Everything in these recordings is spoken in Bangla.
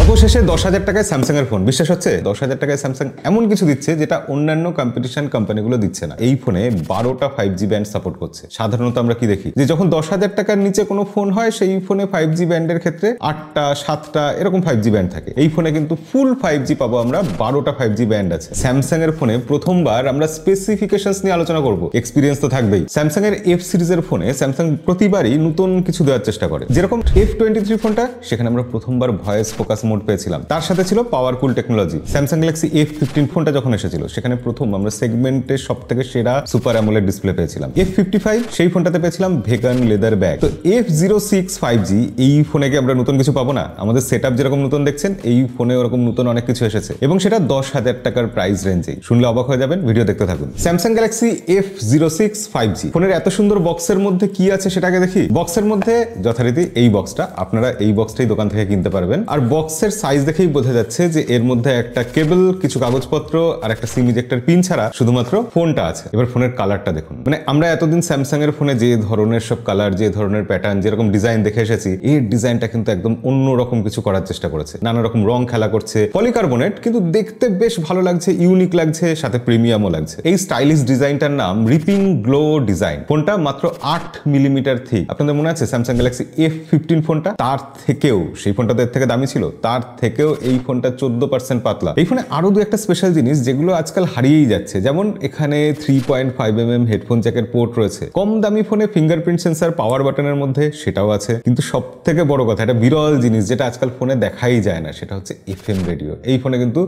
অবশেষে 10,000 টাকায় স্যামসাং এর ফোন। বিশ্বাস হচ্ছে? 10,000 টাকায় স্যামসাং এমন কিছু দিচ্ছে যেটা অন্যান্য কম্পিটিশন কোম্পানিগুলো দিচ্ছে না। এই ফোনে 12টা 5G ব্যান্ড সাপোর্ট করছে। সাধারণত আমরা কি দেখি যে যখন 10,000 টাকার নিচে কোনো ফোন হয় সেই ফোনে 5G ব্যান্ডের ক্ষেত্রে 8টা 7টা এরকম 5G ব্যান্ড থাকে। এই ফোনে কিন্তু ফুল 5G পাবো আমরা, 12টা 5G ব্যান্ড আছে। স্যামসাং এর ফোনে প্রথমবার আমরা স্পেসিফিকেশনস নিয়ে আলোচনা করব। এক্সপিরিয়েন্স তো থাকবেই। স্যামসাং এর F সিরিজের ফোনে স্যামসাং প্রতিবারই নতুন কিছু দেওয়ার চেষ্টা করে। যেরকম F23 ফোনটা, সেখানে আমরা প্রথমবার ভয়েস ফোকাস মোড পেয়েছিলাম। তার সাথে ছিল powerful technology. Samsung Galaxy F15 ফোনটা যখন এসেছিল সেখানে প্রথম আমরা সেগমেন্টের সবথেকে সেরা সুপার অ্যামোলেড ডিসপ্লে পেয়েছিলাম। F55 সেই ফোনটাতে পেয়েছিলাম ভেগান লেদার ব্যাগ। তো F06 5G এই ফোনে কি আমরা নতুন কিছু পাবো না? আমাদের সেটআপ যেরকম নতুন দেখছেন এই ফোনে ওরকম নতুন অনেক কিছু এসেছে এবং সেটা 10,000 টাকার প্রাইস রেঞ্জে। শুনলে অবাক হয়ে যাবেন, ভিডিও দেখতে থাকুন। স্যামসাং গ্যালাক্সি F06 5G ফোনের এত সুন্দর বক্সের মধ্যে কি আছে সেটাকে দেখি। বক্সের মধ্যে যথারীতি এই বক্সটা, আপনারা এই বক্সটাই দোকান থেকে কিনতে পারবেন। আর বক্সের সাইজ দেখেই বোঝা যাচ্ছে যে এর মধ্যে একটা কেবল, কিছু কাগজপত্র আর একটা সিম ইজেক্টর পিন ছাড়া শুধুমাত্র ফোনটা আছে। এবার ফোনের কালারটা দেখুন। মানে আমরা এতদিন স্যামসাং এর ফোনে যে ধরনের সব কালার, যে ধরনের প্যাটার্ন, যেরকম ডিজাইন দেখে এসেছি, এর ডিজাইনটা কিন্তু একদম অন্যরকম কিছু করার চেষ্টা করেছে। নানা রকম রং খেলা করছে, পলিকার্বনেট, কিন্তু দেখতে বেশ ভালো লাগছে, ইউনিক লাগছে, সাথে প্রিমিয়ামও লাগছে। এই স্টাইলিশ ডিজাইনটার নাম রিপিং গ্লো ডিজাইন। ফোনটা মাত্র 8 মিলিমিটার থিক। আপনাদের মনে আছে স্যামসাং গ্যালাক্সি F15 ফোনটা? তার থেকেও, সেই ফোনটা এর থেকে দামি ছিল, তার থেকেও এই ফোনটা 14% পাতলা। এই ফোনে আরো দু একটা স্পেশাল জিনিস যেগুলো আজকাল হারিয়েই যাচ্ছে। যেমন এখানে 3.5mm হেডফোন জ্যাকের পোর্ট রয়েছে। কম দামি ফোনে ফিঙ্গারপ্রিন্ট সেন্সর পাওয়ার বাটনের মধ্যে, সেটাও আছে। কিন্তু সব থেকে বড় কথা, এটা বিরল জিনিস যেটা আজকাল ফোনে দেখাই যায় না, সেটা হচ্ছে FM রেডিও। এই ফোনে কিন্তু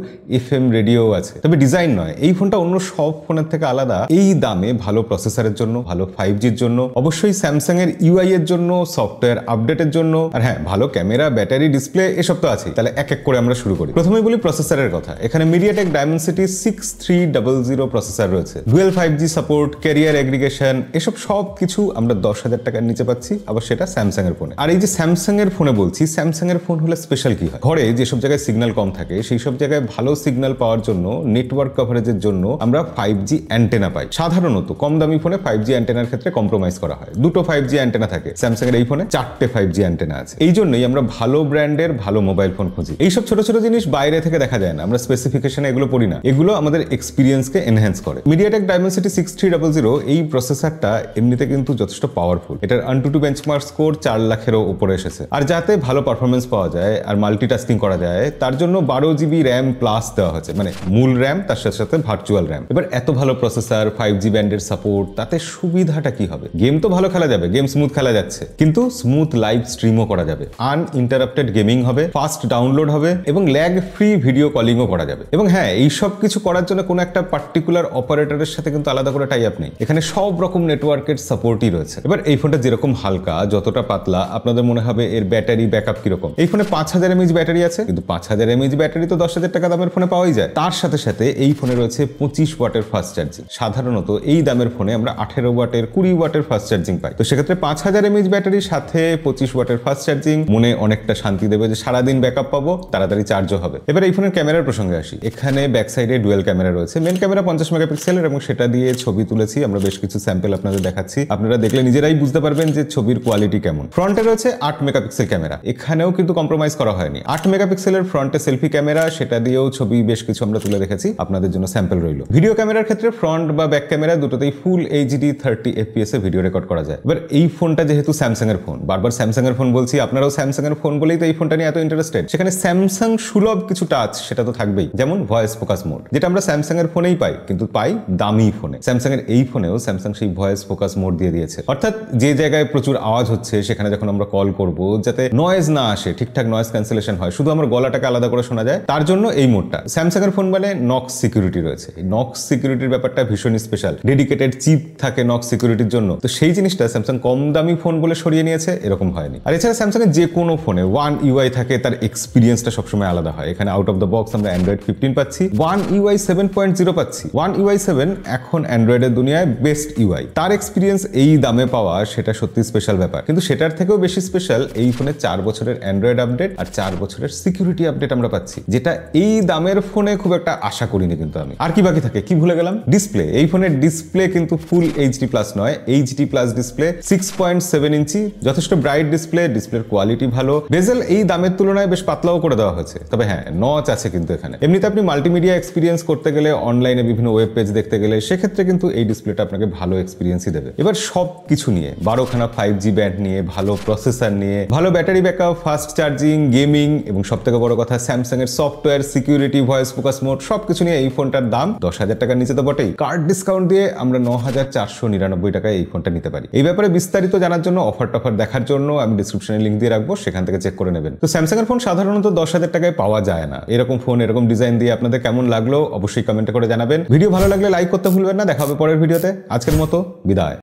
FM রেডিও আছে, তবে ডিজাইন নয়। এই ফোনটা অন্য সব ফোনের থেকে আলাদা এই দামে, ভালো প্রসেসরের জন্য, ভালো 5Gর জন্য, অবশ্যই স্যামসাং এর UI এর জন্য, সফটওয়্যার আপডেটের জন্য, আর হ্যাঁ, ভালো ক্যামেরা, ব্যাটারি, ডিসপ্লে এসব তো আছে। তাহলে এক এক করে আমরা শুরু করি। প্রথমেই বলি প্রসেসরের কথা। এখানে মিডিয়াটেক ডায়মেনসিটি 6300 প্রসেসর রয়েছে। Dual 5G support, career aggregation, এসব সব কিছু আমরা 10,000 টাকার নিচে পাচ্ছি, আবার সেটা স্যামসাং এর ফোনে। আর এই যে স্যামসাং এর ফোনে বলছি, স্যামসাং এর ফোন হলে স্পেশাল কি হয়? ঘরে যেসব জায়গায় সিগন্যাল কম থাকে সেই সব জায়গায় ভালো সিগন্যাল পাওয়ার জন্য, নেটওয়ার্ক কভারেজের জন্য আমরা 5G অ্যান্টেনা পাই। সাধারণত কম দামি ফোনে 5G অ্যান্টেনার ক্ষেত্রে কম্প্রোমাইজ করা হয়। দুটো 5G অ্যান্টেনা থাকে। স্যামসাং এর এই ফোনে 4টে 5G অ্যান্টেনা আছে। এই জন্যই আমরা ভালো ব্র্যান্ডের ভালো মোবাইল ফোন খুঁজি। এইসব ছোট ছোট জিনিস বাইরে থেকে দেখা যায় না, আমরা স্পেসিফিকেশনে এগুলো পড়ি না। এগুলো আমাদের এক্সপিরিয়েন্সকে এনহ্যান্স করে। মিডিয়াটেক ডায়মেনসিটি 6300 এই প্রসেসরটা এমনিতে কিন্তু যথেষ্ট পাওয়ারফুল। এটার AnTuTu বেঞ্চমার্ক স্কোর 4 লাখেরও উপরে এসেছে। আর যাতে ভালো পারফরমেন্স পাওয়া যায় আর মাল্টিটাস্কিং করা যায়, তার জন্য 12GB র্যাম প্লাস দেওয়া হয়েছে, মানে মূল র্যাম তার সাথে সাথে ভার্চুয়াল র্যাম। এবার এত ভালো প্রসেসর, 5G ব্যান্ডের সাপোর্ট, তাতে সুবিধাটা কি হবে? গেম তো ভালো খেলা যাবে, গেম স্মুথ খেলা যাচ্ছে, কিন্তু স্মুথ লাইভ স্ট্রিমও করা যাবে, আনইন্টারাপ্টেড গেমিং হবে, ফাস্ট ডাউনলোড হবে এবং ল্যাগ ফ্রি ভিডিও কলিংও করা যাবে। এবং হ্যাঁ, এই সব কিছু করার জন্য কোনো একটা পার্টিকুলার অপারেটরের সাথে কিন্তু আলাদা করে টাই আপ নেই। এখানে সব রকম নেটওয়ার্কের সাপোর্টই রয়েছে। এবার এই ফোনটা যেরকম হালকা, যতটা পাতলা, আপনাদের মনে হবে এর ব্যাটারি ব্যাকআপ কিরকম। এই ফোনে 5000 mAh ব্যাটারি আছে, কিন্তু 5000 mAh ব্যাটারি তো 10,000 টাকা দামের ফোনে পাওয়াই যায়। তার সাথে সাথে এই ফোনে রয়েছে 25 ওয়াটের ফাস্ট চার্জিং। সাধারণত এই দামের ফোনে আমরা 18 ওয়াটের, 20 ওয়াটের ফাস্ট চার্জিং পাই। তো সেক্ষেত্রে 5000 mAh ব্যাটারির সাথে 25 ওয়াটের ফাস্ট চার্জিং মনে অনেকটা শান্তি দেবে যে সারাদিন ব্যাকআপ পাবো, তাড়াতাড়ি চার্জও হবে। এবার এই ফোনের ক্যামেরার প্রসঙ্গে আসি। এখানে ব্যাক সাইডে ডুয়েল ক্যামেরা রয়েছে। মেন ক্যামেরা 50 মেগাপিক্সেলের এবং সেটা দিয়ে ছবি তুলেছি আমরা, বেশ কিছু স্যাম্পল আপনাদের দেখাচ্ছি। আপনারা দেখলে নিজেরাই বুঝতে পারবেন যে ছবির কোয়ালিটি কেমন। ফ্রন্টে রয়েছে 8 মেগাপিক্সেল ক্যামেরা। এখানেও কিন্তু কম্প্রোমাইজ করা হয়নি। 8 মেগাপিক্সেলের ফ্রন্টে সেলফি ক্যামেরা, সেটা দিয়েও ছবি বেশ কিছু আমরা তুলে রেখেছি, আপনাদের জন্য স্যাম্পল রইল। ভিডিও ক্যামেরার ক্ষেত্রে ফ্রন্ট বা ব্যাক ক্যামেরা দুটোতেই ফুল HD 30 FPS এ ভিডিও রেকর্ড করা যায়। এবার এই ফোনটা যেহেতু স্যামসাং এর ফোন, বারবার স্যামসাং এর ফোন বলছি, আপনারাও স্যামসাং এর ফোন বলেই তো এই ফোনটা নিয়ে এত ইন্টারেস্টেড। সেখানে স্যামসাং সুলভ কিছু টাচ সেটা তো থাকবেই, যেমন ভয়েস ফোকাস মোড, যেটা আমরা স্যামসাং এর ফোনেই পাই, কিন্তু পাই দামি ফোনে। স্যামসাং এর এই ফোনেও স্যামসাং সেই ভয়েস ফোকাস মোড দিয়ে দিয়েছে। অর্থাৎ যে জায়গায় প্রচুর আওয়াজ হচ্ছে সেখানে যখন আমরা কল করব, যাতে নয়েজ না আসে, ঠিকঠাক নয়েজ ক্যান্সেলেশন হয়, শুধু আমার গলাটাকে আলাদা করে শোনা যায়, তার জন্য এই মোডটা। স্যামসাং এর ফোন মানে নক্স সিকিউরিটি রয়েছে। এই নক্স সিকিউরিটির ব্যাপারটা ভীষণ স্পেশাল। ডেডিকেটেড চিপ থাকে নক্স সিকিউরিটির জন্য। তো সেই জিনিসটা স্যামসাং কম দামি ফোন বলে সরিয়ে নিয়েছে, এরকম হয়নি। আর এছাড়া স্যামসাং এর যে কোনো ফোনে One UI থাকে, তার এক্সপিরিয়েন্সটা সবসময় আলাদা হয়। এখানে আউট অফ দ্য বক্স আমরা Android 15 পাচ্ছি, One UI 7.0 পাচ্ছি। One UI 7 এখন অ্যান্ড্রয়েডের দুনিয়ায় বেস্ট UI। তার এক্সপিরিয়েন্স এই দামে পাওয়া, সেটা সত্যি স্পেশাল ব্যাপার। কিন্তু সেটার থেকেও বেশি স্পেশাল এই ফোনে 4 বছরের অ্যান্ড্রয়েড আপডেট আর 4 বছরের সিকিউরিটি আপডেট আমরা পাচ্ছি, যেটা এই দামের ফোনে খুব একটা আশা করিনি। কিন্তু আমি আর কি বাকি থাকে, কি ভুলে গেলাম? ডিসপ্লে। এই ফোনের ডিসপ্লে কিন্তু ফুল HD+ নয়, HD+ ডিসপ্লে, 6.7 ইঞ্চি, যথেষ্ট ব্রাইট ডিসপ্লে, ডিসপ্লের কোয়ালিটি ভালো। বেজেল এই দামের তুলনায় বেশ পাতলাও করে দেওয়া হয়েছে, তবে হ্যাঁ নচ আছে কিন্তু এখানে। এমনিতে আপনি মাল্টিমিডিয়া এক্সপিরিয়েন্স করতে গেলে, অনলাইনে বিভিন্ন ওয়েব পেজ দেখতে গেলে, সেক্ষেত্রে কিন্তু এই ডিসপ্লেটা আপনাকে ভালো এক্সপিরিয়েন্সই দেবে। এবার সব কিছু নিয়ে 12খানা 5G ব্যান্ড নিয়ে, ভালো প্রসেসর নিয়ে, ভালো battery backup, fast charging, gaming এবং সবথেকে বড় কথা স্যামসাং এর software, security, voice focus mode সবকিছু নিয়ে এই ফোনটার দাম 10,000 টাকার নিচে তো বটেই। কার্ড ডিসকাউন্ট দিয়ে আমরা 9,499 টাকায় এই ফোনটা নিতে পারি। এই ব্যাপারে বিস্তারিত জানার জন্য, অফার টফার দেখার জন্য আমি ডিসক্রিপশনে লিঙ্ক দিয়ে রাখবো, সেখান থেকে চেক করে নেবেন। তো স্যামসাং এর ফোন সাধারণত 10,000 টাকায় পাওয়া যায় না। এরকম ফোন, এরকম ডিজাইন দিয়ে আপনাদের কেমন লাগলো অবশ্যই কমেন্টে করে জানাবেন। ভিডিও ভালো লাগলে লাইক করতে ভুলবেন না। দেখা হবে পরের ভিডিওতে। আজকের মতো বিদায়।